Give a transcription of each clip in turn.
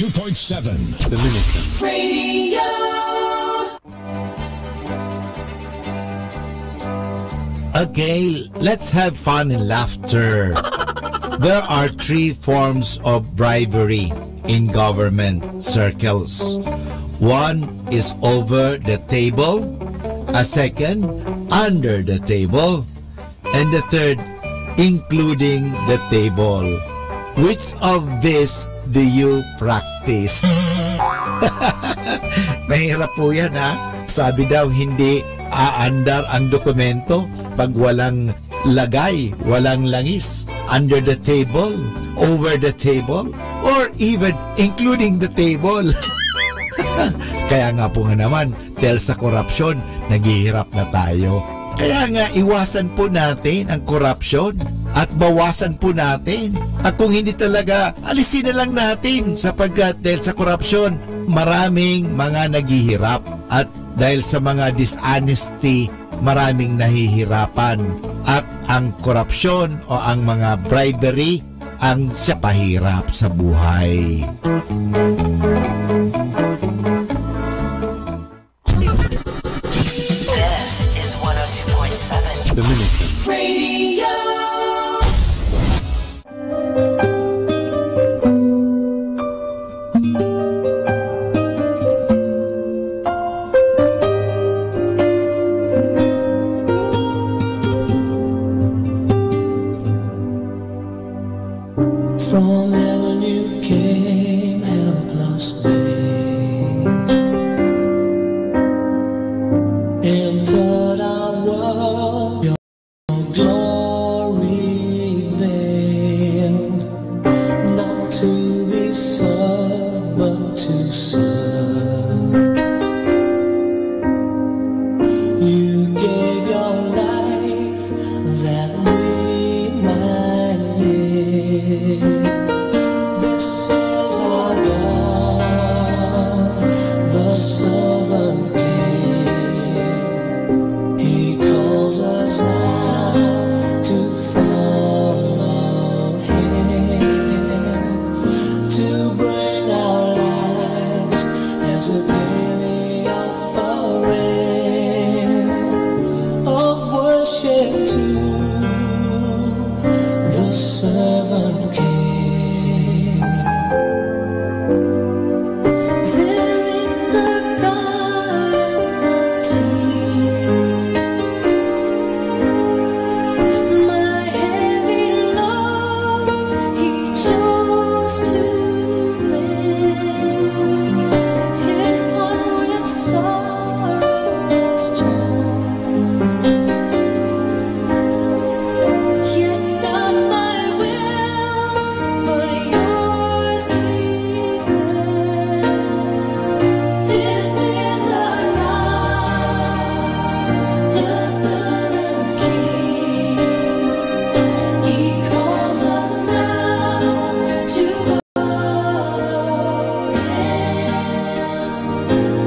102.7 Dominican Radio. Okay, let's have fun and laughter. There are 3 forms of bribery in government circles. One is over the table, a second, under the table, and the third, including the table. Which of these do you practice? Mahirap po yan, ha? Sabi daw, hindi aandar ang dokumento pag walang lagay, walang langis, under the table, over the table, or even including the table. Kaya nga po nga naman, dahil sa korupsyon, naghihirap na tayo. Kaya nga, iwasan po natin ang korupsyon at bawasan po natin. At kung hindi talaga, alisin na lang natin sapagkat dahil sa korupsyon, maraming mga naghihirap. At dahil sa mga dishonesty, maraming nahihirapan. At ang korupsyon o ang mga bribery ang siya pahirap sa buhay. This is 102.7 Dominican Radio. From heaven you came, helpless babe, entered our world, your glory veiled, not to be served but to serve. You gave your life that we might live. This is our God, the Sovereign King. He calls us now to follow Him, to bring our lives as a daily offering of worship to the Servant King. There in the garden of tears, my heavy load He chose to bear. His heart with sorrow was torn. Yet not my will, but yours, He said. This is our God, the Servant King. He calls us now to follow Him,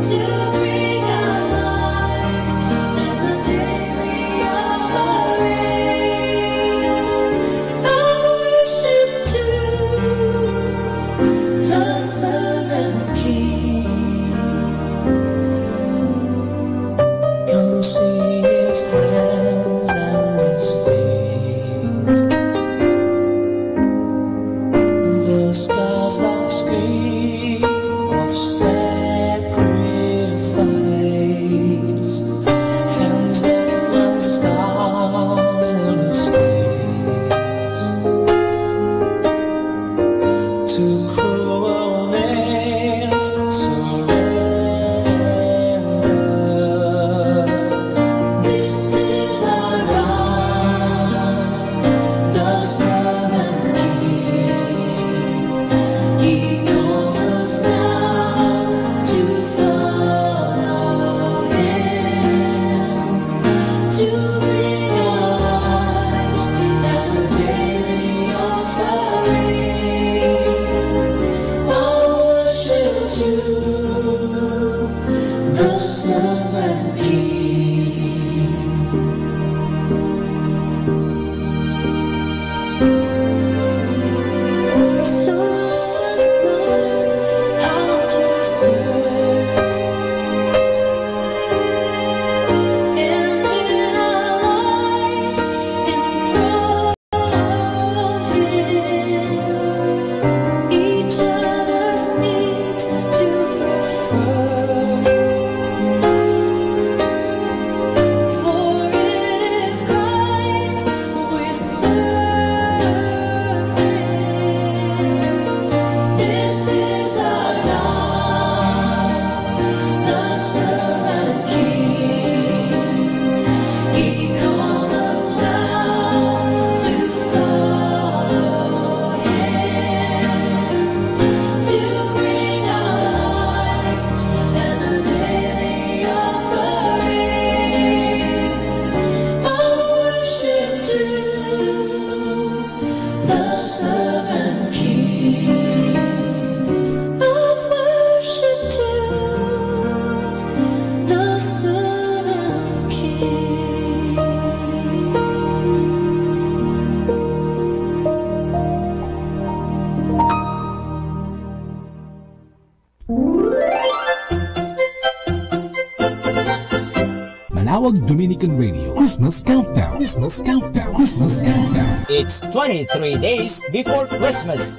to bring our lives as a daily offering of worship to the Servant King. Come see His hands and His feet, the scars that speak of sacrifice, hands that fly stars in space, to cruel nails surrender. This is our God, the Servant King. He calls us now to follow Him, to bring our lives as a daily offering of worship to the Servant King. So let us learn Manaoag Dominican Radio Christmas Countdown. Christmas Countdown. Christmas Countdown. It's 23 days before Christmas.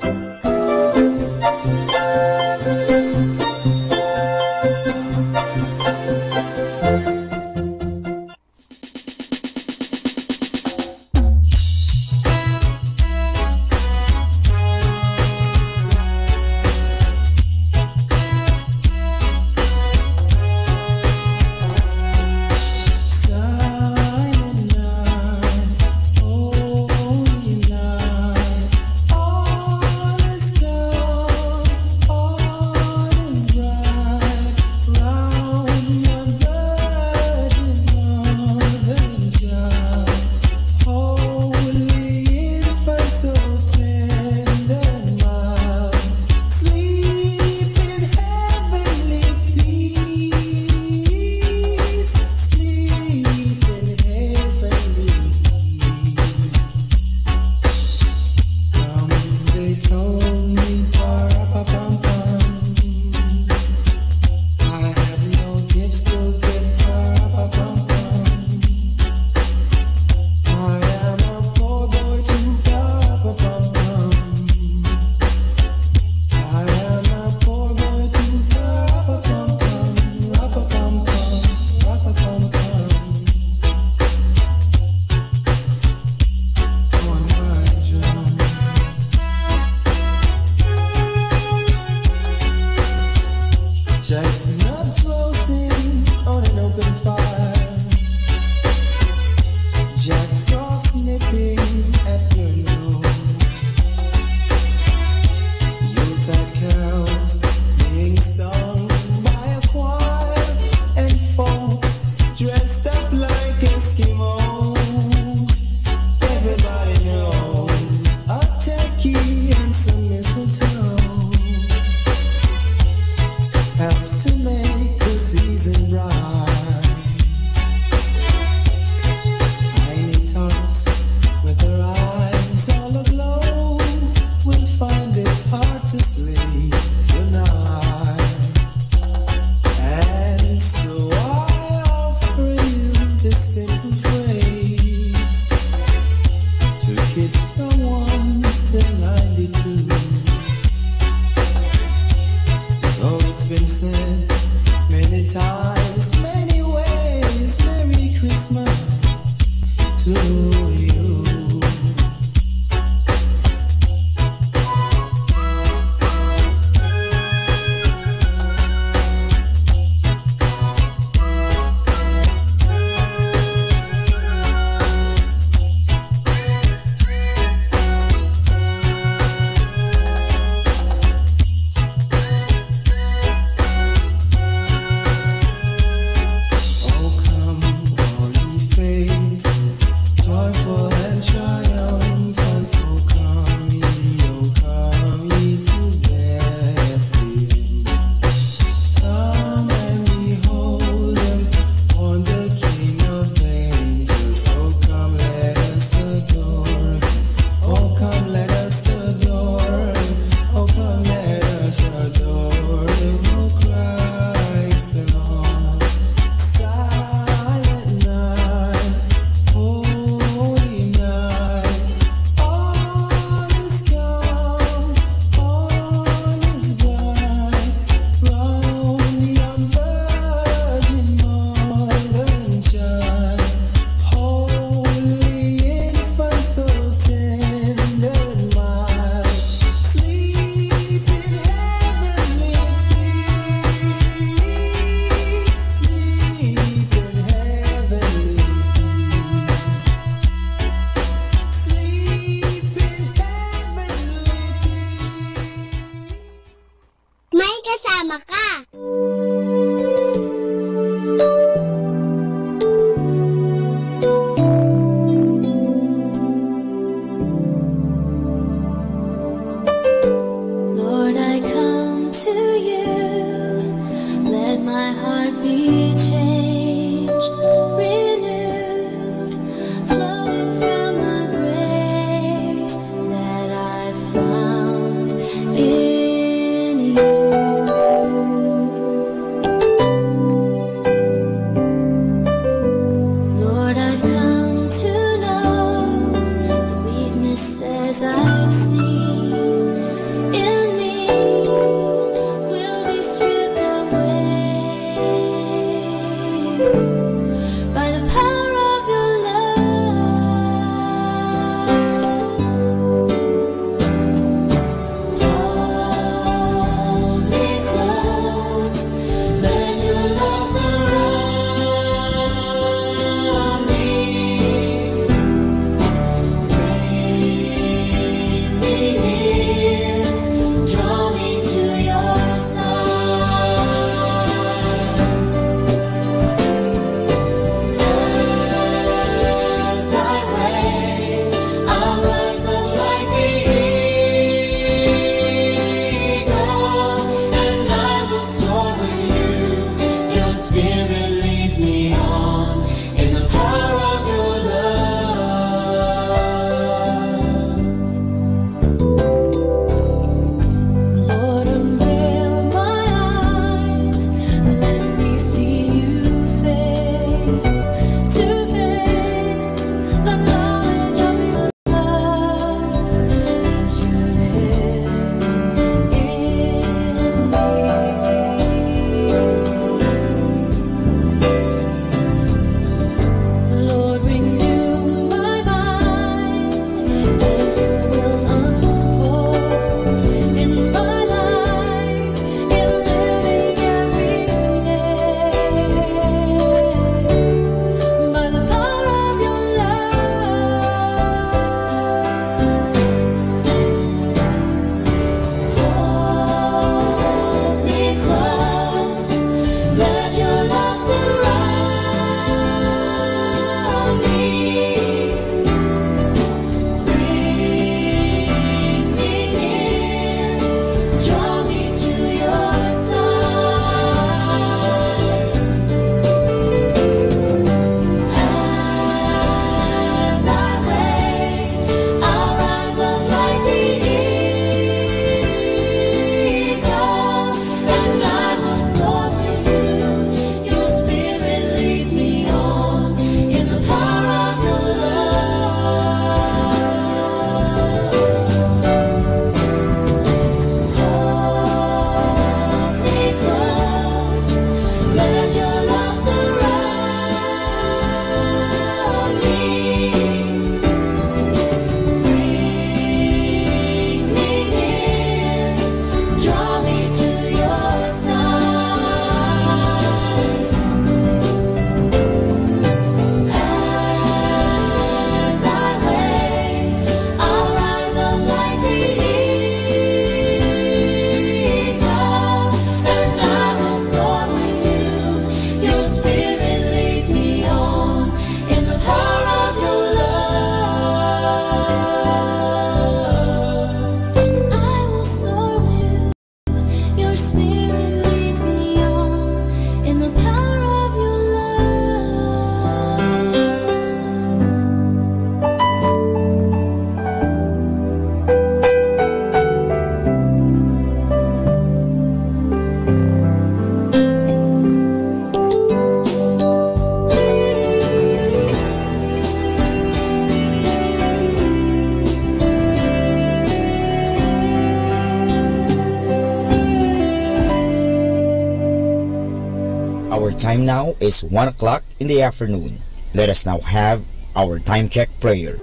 Our time now is 1 o'clock in the afternoon. Let us now have our time check prayer.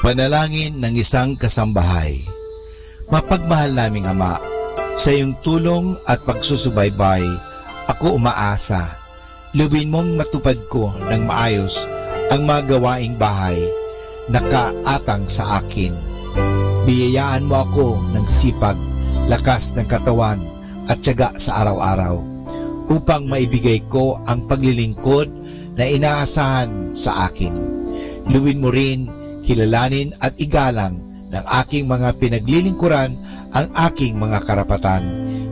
Panalangin ng isang kasambahay. Mapagmahal naming Ama, sa iyong tulong at pagsusubaybay, ako umaasa. Luwin mong matupad ko ng maayos ang mga gawaing bahay na kaatang sa akin. Biyayaan mo ako ng sipag, lakas ng katawan at tiyaga sa araw-araw upang maibigay ko ang paglilingkod na inaasahan sa akin. Luwin mo rin, kilalanin at igalang ng aking mga pinaglilingkuran ang aking mga karapatan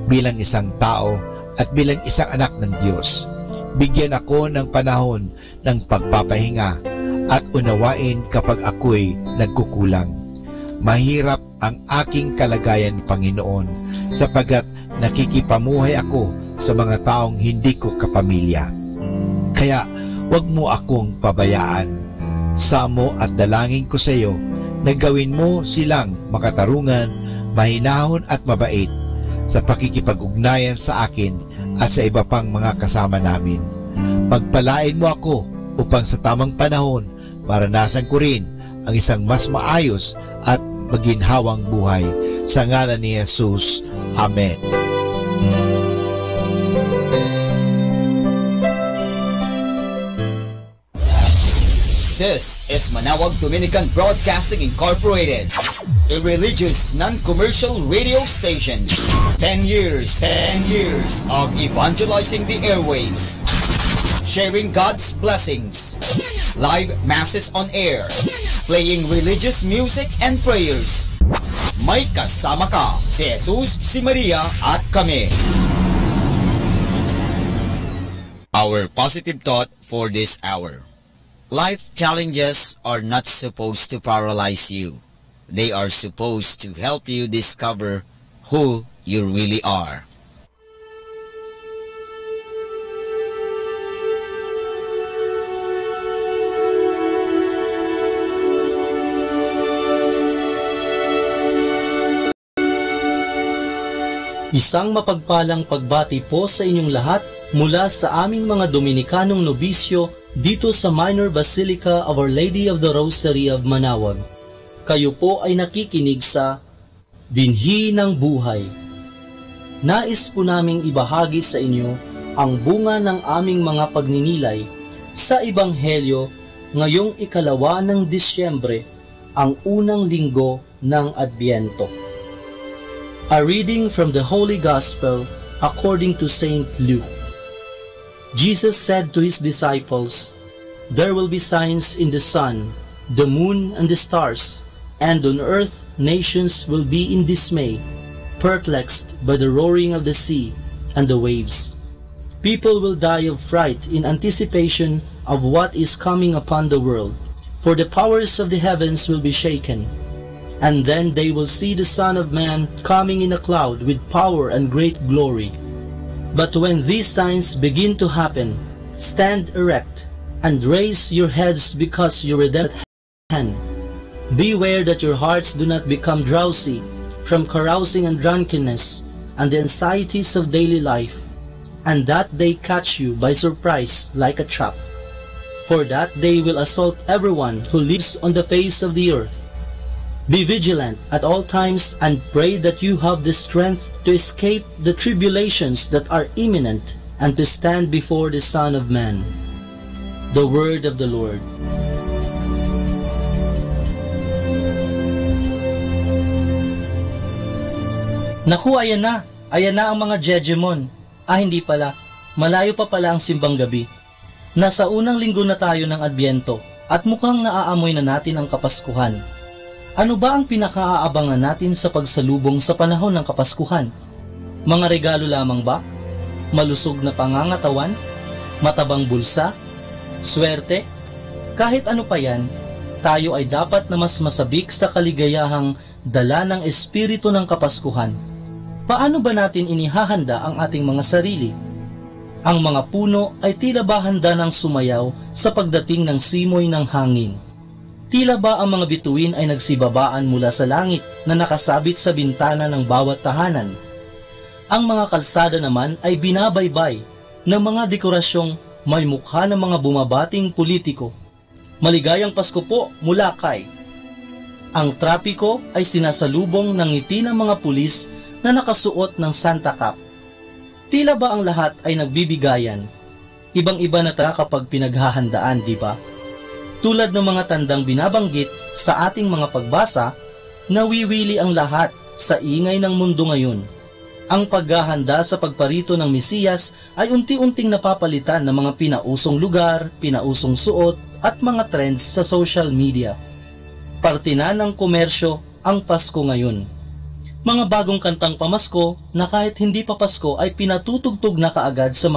bilang isang tao at bilang isang anak ng Diyos. Bigyan ako ng panahon ng pagpapahinga at unawain kapag ako'y nagkukulang. Mahirap ang aking kalagayan, Panginoon, sapagkat nakikipamuhay ako sa mga taong hindi ko kapamilya. Kaya huwag mo akong pabayaan. Samo at dalangin ko sa iyo na gawin mo silang makatarungan, mahinahon at mabait sa pakikipag-ugnayan sa akin at sa iba pang mga kasama namin. Pagpalain mo ako upang sa tamang panahon maranasan ko rin ang isang mas maayos at maginhawang buhay. Sa ngalan ni Jesus. Amen. This is Manaoag Dominican Broadcasting Incorporated, a religious non-commercial radio station. 10 years of evangelizing the airwaves, sharing God's blessings, live masses on air, playing religious music and prayers. May kasama ka, si Jesus, si Maria at kami. Our positive thought for this hour. Life challenges are not supposed to paralyze you. They are supposed to help you discover who you really are. Isang mapagpalang pagbati po sa inyong lahat mula sa aming mga Dominikanong nobisyo dito sa Minor Basilica of Our Lady of the Rosary of Manaoag. Kayo po ay nakikinig sa Binhi ng Buhay. Nais po naming ibahagi sa inyo ang bunga ng aming mga pagninilay sa Ebanghelyo ngayong 2 ng Disyembre, ang unang linggo ng Adbyento. A reading from the Holy Gospel according to Saint Luke. Jesus said to his disciples, "There will be signs in the sun, the moon, and the stars, and on earth nations will be in dismay, perplexed by the roaring of the sea and the waves. People will die of fright in anticipation of what is coming upon the world, for the powers of the heavens will be shaken. And then they will see the Son of Man coming in a cloud with power and great glory. But when these signs begin to happen, stand erect and raise your heads because your redemption is at hand. Beware that your hearts do not become drowsy from carousing and drunkenness and the anxieties of daily life, and that they catch you by surprise like a trap. For that they will assault everyone who lives on the face of the earth. Be vigilant at all times and pray that you have the strength to escape the tribulations that are imminent and to stand before the Son of Man." The word of the Lord. Naku, ayan na ang mga jejemon. Hindi pala, malayo pa pala ang simbang gabi. Nasa unang linggo na tayo ng Adbyento at mukhang naaamoy na natin ang Kapaskuhan. Ano ba ang pinakaaabangan natin sa pagsalubong sa panahon ng Kapaskuhan? Mga regalo lamang ba? Malusog na pangangatawan? Matabang bulsa? Swerte? Kahit ano pa yan, tayo ay dapat na mas masabik sa kaligayahang dala ng espiritu ng Kapaskuhan. Paano ba natin inihahanda ang ating mga sarili? Ang mga puno ay tila ba handa ng sumayaw sa pagdating ng simoy ng hangin. Tila ba ang mga bituin ay nagsibabaan mula sa langit na nakasabit sa bintana ng bawat tahanan? Ang mga kalsada naman ay binabaybay ng mga dekorasyong may mukha ng mga bumabating politiko. Maligayang Pasko po mula kay. Ang trapiko ay sinasalubong ng ngiti ng mga pulis na nakasuot ng Santa Cap. Tila ba ang lahat ay nagbibigayan? Ibang-iba na kapag pinaghahandaan, di ba? Tulad ng mga tandang binabanggit sa ating mga pagbasa, nawiwili ang lahat sa ingay ng mundo ngayon. Ang paghahanda sa pagparito ng Mesiyas ay unti-unting napapalitan ng mga pinausong lugar, pinausong suot at mga trends sa social media. Parte na ng komersyo ang Pasko ngayon. Mga bagong kantang pamasko na kahit hindi pa Pasko ay pinatutugtog na kaagad sa mga